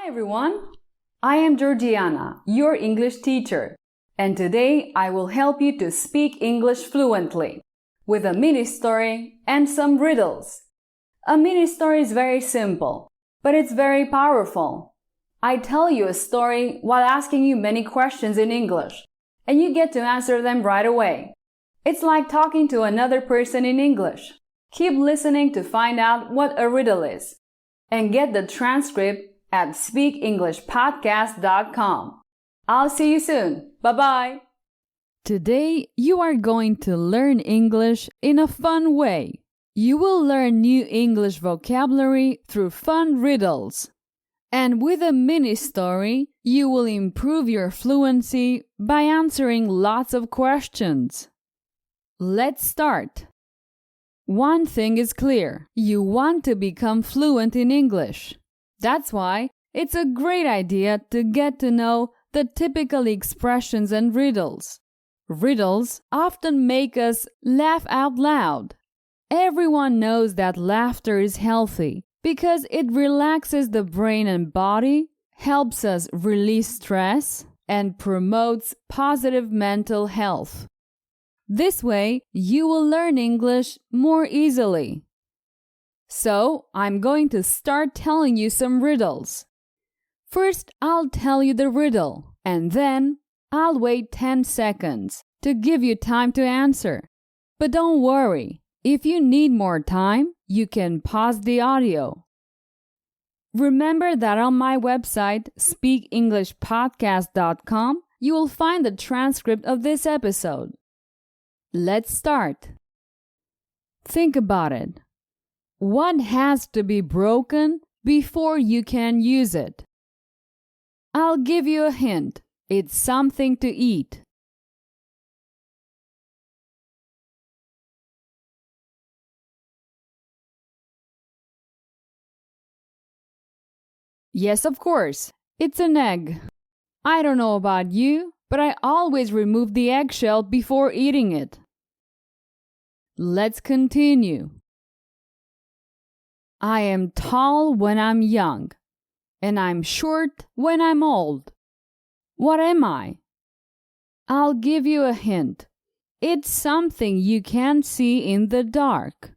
Hi everyone, I am Georgiana, your English teacher, and today I will help you to speak English fluently with a mini story and some riddles. A mini story is very simple, but it's very powerful. I tell you a story while asking you many questions in English, and you get to answer them right away. It's like talking to another person in English. Keep listening to find out what a riddle is, and get the transcript at speakenglishpodcast.com. I'll see you soon. Bye-bye. Today, you are going to learn English in a fun way. You will learn new English vocabulary through fun riddles. And with a mini story, you will improve your fluency by answering lots of questions. Let's start. One thing is clear. You want to become fluent in English. That's why it's a great idea to get to know the typical expressions and riddles. Riddles often make us laugh out loud. Everyone knows that laughter is healthy because it relaxes the brain and body, helps us release stress, and promotes positive mental health. This way, you will learn English more easily. So, I'm going to start telling you some riddles. First, I'll tell you the riddle, and then I'll wait 10 seconds to give you time to answer. But don't worry, if you need more time, you can pause the audio. Remember that on my website, speakenglishpodcast.com, you will find the transcript of this episode. Let's start. Think about it. What has to be broken before you can use it? I'll give you a hint. It's something to eat. Yes, of course. It's an egg. I don't know about you, but I always remove the eggshell before eating it. Let's continue. I am tall when I'm young, and I'm short when I'm old. What am I? I'll give you a hint. It's something you can't see in the dark.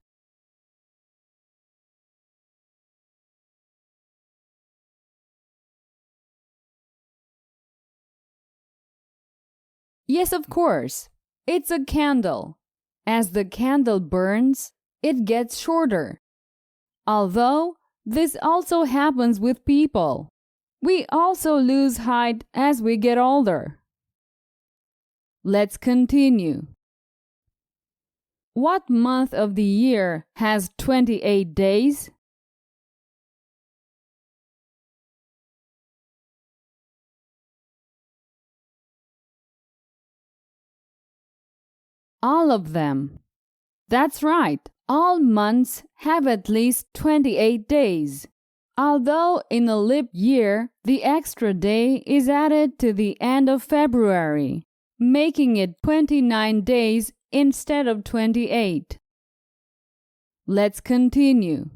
Yes, of course. It's a candle. As the candle burns, it gets shorter. Although, this also happens with people. We also lose height as we get older. Let's continue. What month of the year has 28 days? All of them. That's right. All months have at least 28 days. Although in a leap year, the extra day is added to the end of February, making it 29 days instead of 28. Let's continue.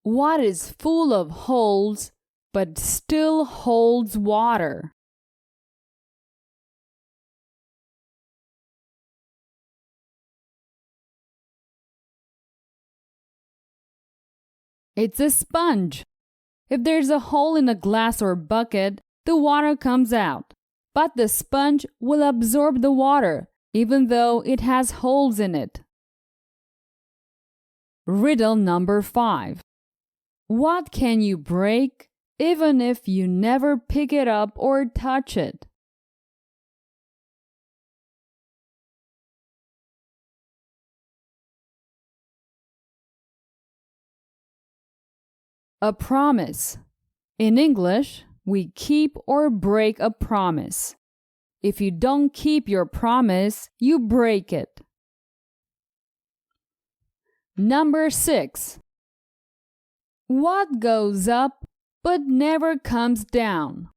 What is full of holes but still holds water? It's a sponge. If there's a hole in a glass or bucket, the water comes out. But the sponge will absorb the water, even though it has holes in it. Riddle number 5. What can you break even if you never pick it up or touch it? A promise. In English, we keep or break a promise. If you don't keep your promise, you break it. Number 6. What goes up but never comes down?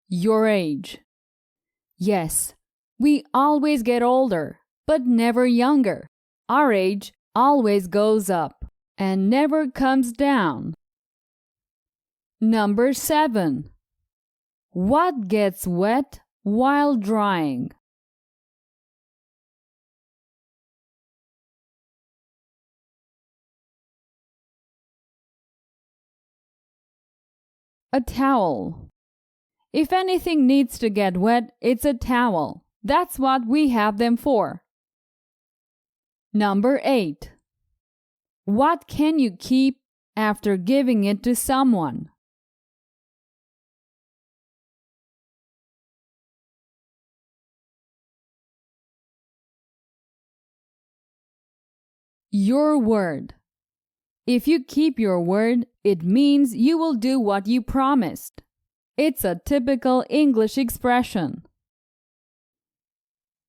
Your age. Yes, We always get older, but never younger. Our age always goes up and never comes down. Number 7. What gets wet while drying? A towel. If anything needs to get wet, it's a towel. That's what we have them for. Number 8. What can you keep after giving it to someone? Your word. If you keep your word, it means you will do what you promised. It's a typical English expression.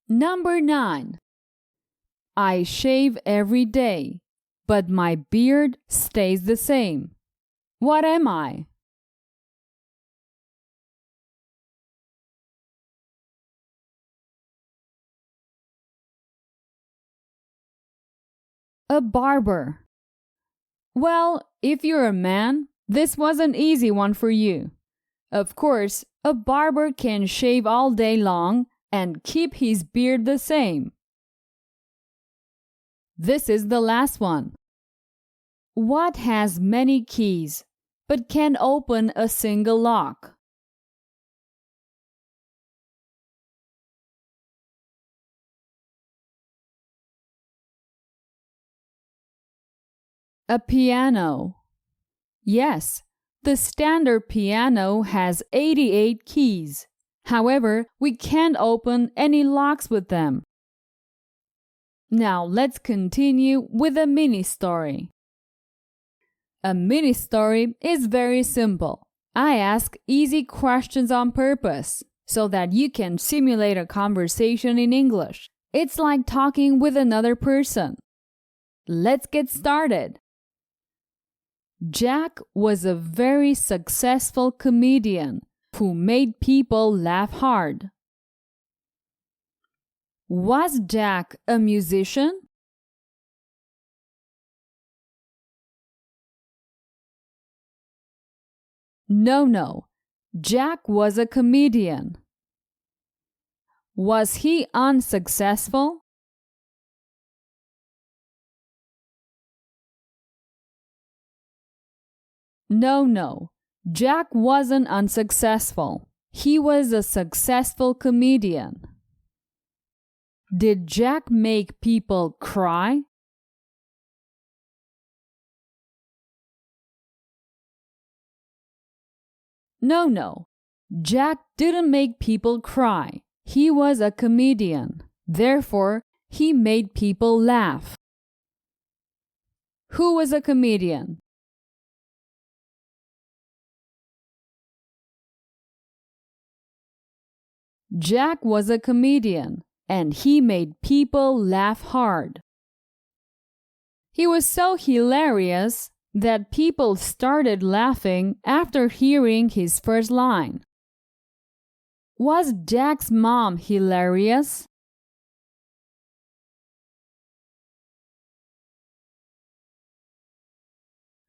Number 9. I shave every day, but my beard stays the same. What am I? A barber. Well, if you're a man, this was an easy one for you. Of course, a barber can shave all day long and keep his beard the same. This is the last one. What has many keys but can open a single lock? A piano. Yes, the standard piano has 88 keys. However, we can't open any locks with them. Now let's continue with a mini story. A mini story is very simple. I ask easy questions on purpose so that you can simulate a conversation in English. It's like talking with another person. Let's get started. Jack was a very successful comedian who made people laugh hard. Was Jack a musician? No. Jack was a comedian. Was he unsuccessful? No. Jack wasn't unsuccessful. He was a successful comedian. Did Jack make people cry? No. Jack didn't make people cry. He was a comedian. Therefore, he made people laugh. Who was a comedian? Jack was a comedian, and he made people laugh hard. He was so hilarious that people started laughing after hearing his first line. Was Jack's mom hilarious?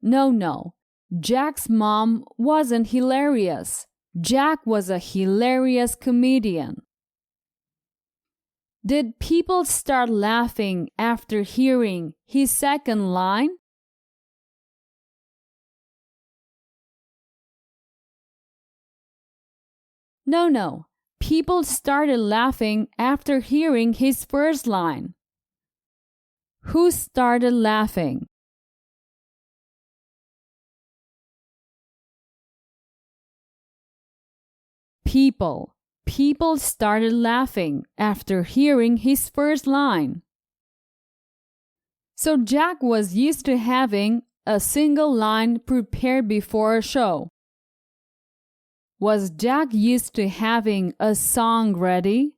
No. Jack's mom wasn't hilarious. Jack was a hilarious comedian. Did people start laughing after hearing his second line? No. People started laughing after hearing his first line. Who started laughing? People started laughing after hearing his first line. So Jack was used to having a single line prepared before a show. Was Jack used to having a song ready?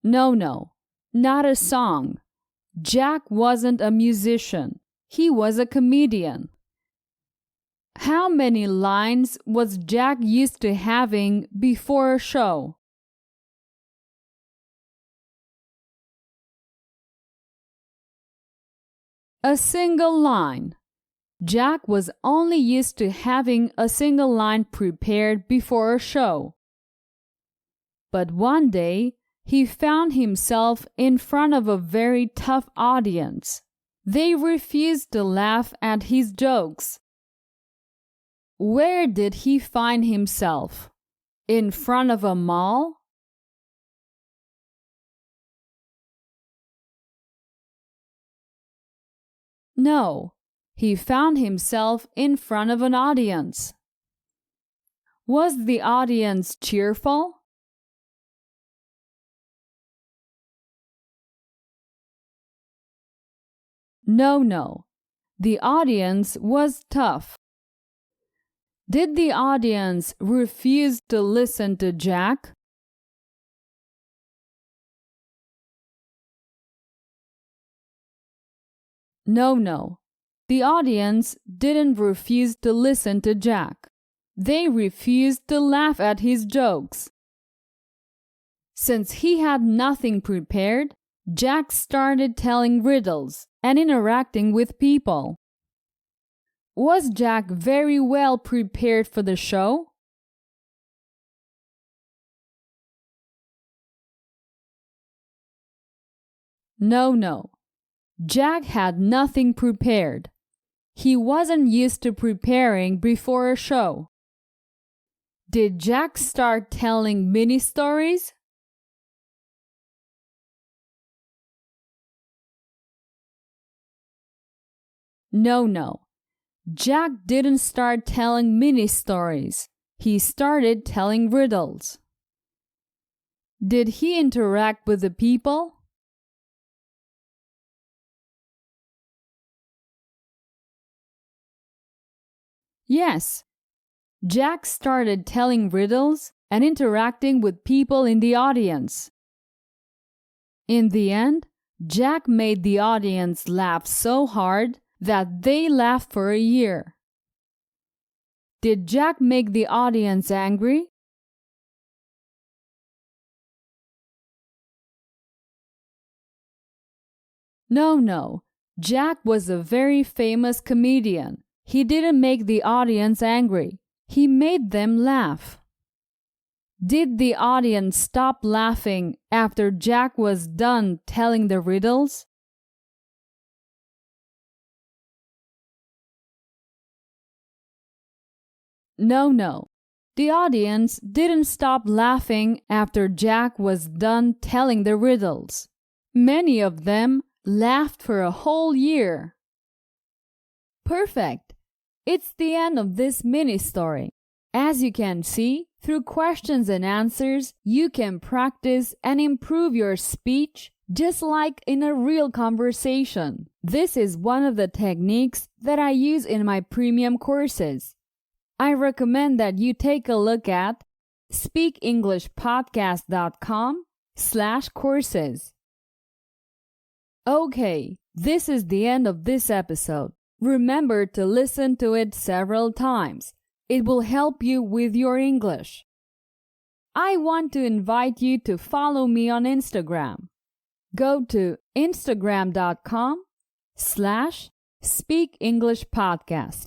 No, not a song. Jack wasn't a musician. He was a comedian. How many lines was Jack used to having before a show? A single line. Jack was only used to having a single line prepared before a show. But one day, he found himself in front of a very tough audience. They refused to laugh at his jokes. Where did he find himself? In front of a mall? No, he found himself in front of an audience. Was the audience cheerful? No. The audience was tough. Did the audience refuse to listen to Jack? No. The audience didn't refuse to listen to Jack. They refused to laugh at his jokes. Since he had nothing prepared, Jack started telling riddles and interacting with people. Was Jack very well prepared for the show? No. Jack had nothing prepared. He wasn't used to preparing before a show. Did Jack start telling mini stories? No. Jack didn't start telling mini stories. He started telling riddles. Did he interact with the people? Yes. Jack started telling riddles and interacting with people in the audience. In the end, Jack made the audience laugh so hard that they laughed for a year. Did Jack make the audience angry? No. Jack was a very famous comedian. He didn't make the audience angry. He made them laugh. Did the audience stop laughing after Jack was done telling the riddles? No. The audience didn't stop laughing after Jack was done telling the riddles. Many of them laughed for a whole year. Perfect! It's the end of this mini story. As you can see, through questions and answers, you can practice and improve your speech just like in a real conversation. This is one of the techniques that I use in my premium courses. I recommend that you take a look at speakenglishpodcast.com/courses. Okay, this is the end of this episode. Remember to listen to it several times. It will help you with your English. I want to invite you to follow me on Instagram. Go to instagram.com/speakenglishpodcast.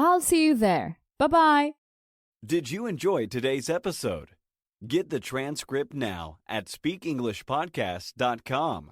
I'll see you there. Bye-bye. Did you enjoy today's episode? Get the transcript now at speakenglishpodcast.com.